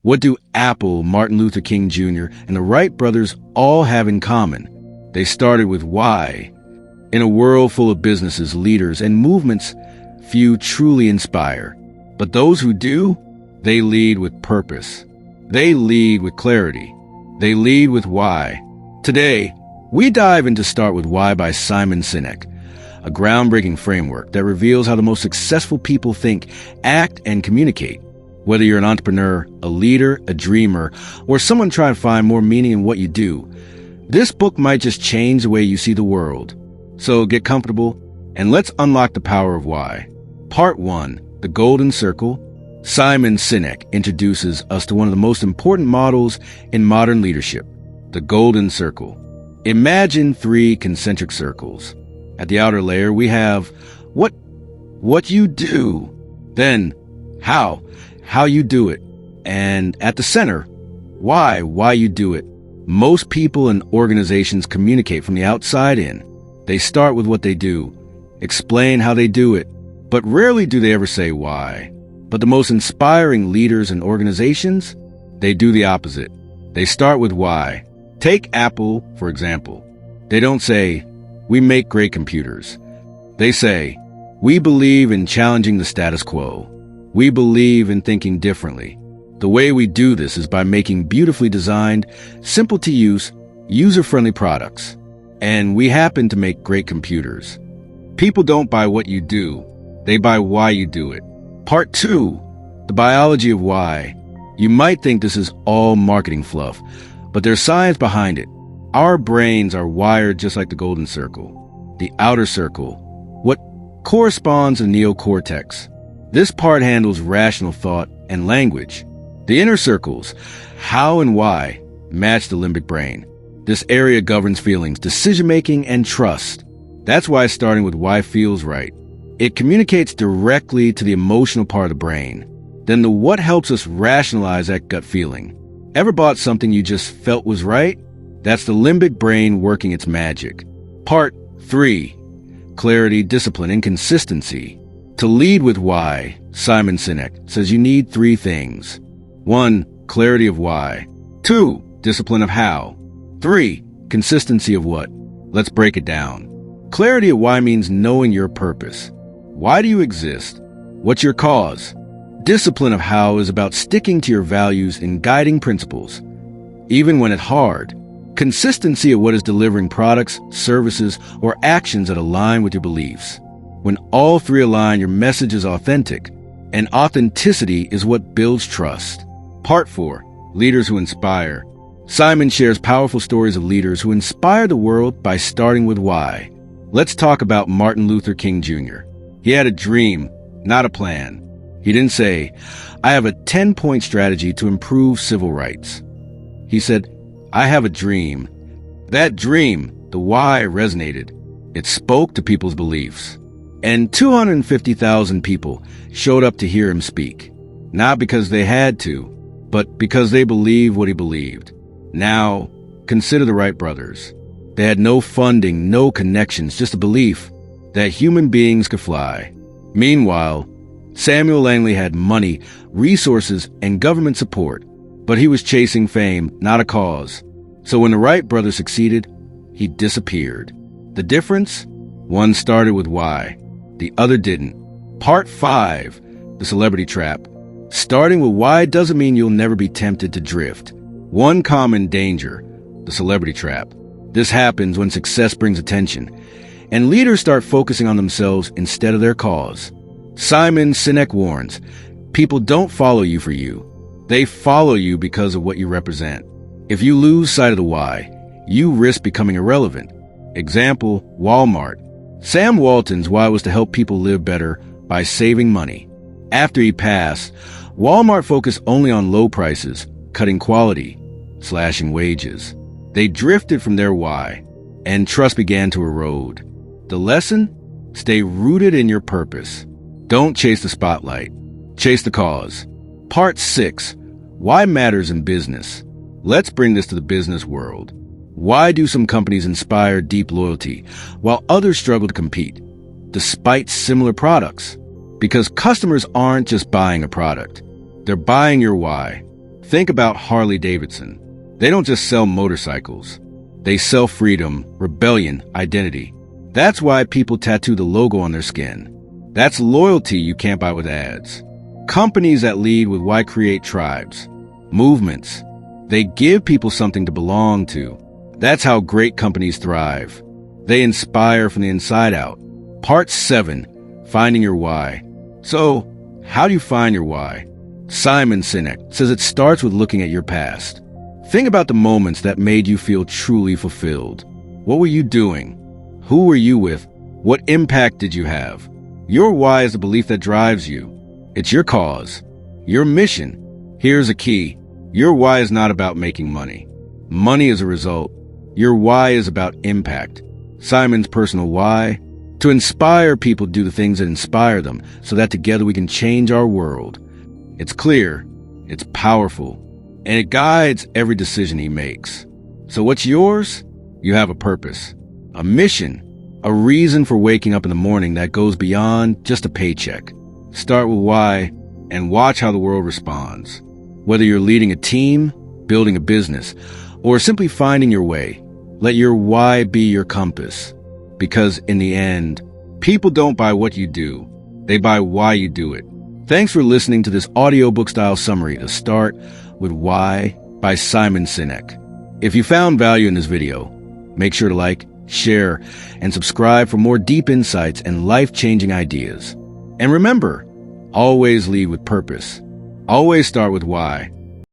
What do Apple, Martin Luther King Jr., and the Wright brothers all have in common? They started with why. In a world full of businesses, leaders, and movements, few truly inspire. But those who do, they lead with purpose. They lead with clarity. They lead with why. Today, we dive into Start With Why by Simon Sinek, a groundbreaking framework that reveals how the most successful people think, act, and communicate. Whether you're an entrepreneur, a leader, a dreamer, or someone trying to find more meaning in what you do, this book might just change the way you see the world. So get comfortable, and let's unlock the power of why. Part 1, The Golden Circle. Simon Sinek introduces us to one of the most important models in modern leadership, the Golden Circle. Imagine 3 concentric circles. At the outer layer, we have what you do, then how you do it, and at the center, why you do it. Most people and organizations communicate from the outside in. They start with what they do, explain how they do it, but rarely do they ever say why. But the most inspiring leaders and organizations, they do the opposite. They start with why. Take Apple, for example. They don't say, "We make great computers." They say, "We believe in challenging the status quo. We believe in thinking differently. The way we do this is by making beautifully designed, simple to use, user-friendly products. And we happen to make great computers." People don't buy what you do. They buy why you do it. Part 2, the biology of why. You might think this is all marketing fluff, but there's science behind it. Our brains are wired just like the golden circle. The outer circle, what corresponds to neocortex. This part handles rational thought and language. The inner circles, how and why, match the limbic brain. This area governs feelings, decision-making, and trust. That's why starting with why feels right. It communicates directly to the emotional part of the brain. Then the what helps us rationalize that gut feeling. Ever bought something you just felt was right? That's the limbic brain working its magic. Part 3, clarity, discipline, and consistency. To lead with why, Simon Sinek says you need 3 things. 1, clarity of why. 2, discipline of how. 3, consistency of what. Let's break it down. Clarity of why means knowing your purpose. Why do you exist? What's your cause? Discipline of how is about sticking to your values and guiding principles, even when it's hard. Consistency of what is delivering products, services, or actions that align with your beliefs. When all 3 align, your message is authentic, and authenticity is what builds trust. Part 4, leaders who inspire. Simon shares powerful stories of leaders who inspire the world by starting with why. Let's talk about Martin Luther King Jr. He had a dream, not a plan. He didn't say, "I have a 10-point strategy to improve civil rights." He said, "I have a dream." That dream, the why, resonated. It spoke to people's beliefs. And 250,000 people showed up to hear him speak. Not because they had to, but because they believed what he believed. Now, consider the Wright brothers. They had no funding, no connections, just a belief that human beings could fly. Meanwhile, Samuel Langley had money, resources, and government support, but he was chasing fame, not a cause. So when the Wright brothers succeeded, he disappeared. The difference? One started with why, the other didn't. Part 5, the celebrity trap. Starting with why doesn't mean you'll never be tempted to drift. One common danger, the celebrity trap. This happens when success brings attention, and leaders start focusing on themselves instead of their cause. Simon Sinek warns, people don't follow you for you. They follow you because of what you represent. If you lose sight of the why, you risk becoming irrelevant. Example, Walmart. Sam Walton's why was to help people live better by saving money. After he passed, Walmart focused only on low prices, cutting quality, slashing wages. They drifted from their why, and trust began to erode. The lesson? Stay rooted in your purpose. Don't chase the spotlight. Chase the cause. Part 6, why matters in business. Let's bring this to the business world. Why do some companies inspire deep loyalty, while others struggle to compete, despite similar products? Because customers aren't just buying a product. They're buying your why. Think about Harley Davidson. They don't just sell motorcycles. They sell freedom, rebellion, identity. That's why people tattoo the logo on their skin. That's loyalty you can't buy with ads. Companies that lead with why create tribes, movements. They give people something to belong to. That's how great companies thrive. They inspire from the inside out. Part 7, Finding Your Why. So, how do you find your why? Simon Sinek says it starts with looking at your past. Think about the moments that made you feel truly fulfilled. What were you doing? Who were you with? What impact did you have? Your why is the belief that drives you. It's your cause, your mission. Here's a key. Your why is not about making money. Money is a result. Your why is about impact. Simon's personal why? To inspire people to do the things that inspire them so that together we can change our world. It's clear, it's powerful, and it guides every decision he makes. So what's yours? You have a purpose, a mission, a reason for waking up in the morning that goes beyond just a paycheck. Start with why and watch how the world responds. Whether you're leading a team, building a business, or simply finding your way, let your why be your compass. Because in the end, people don't buy what you do. They buy why you do it. Thanks for listening to this audiobook-style summary to start with Why by Simon Sinek. If you found value in this video, make sure to like, share, and subscribe for more deep insights and life-changing ideas. And remember, always lead with purpose. Always start with why.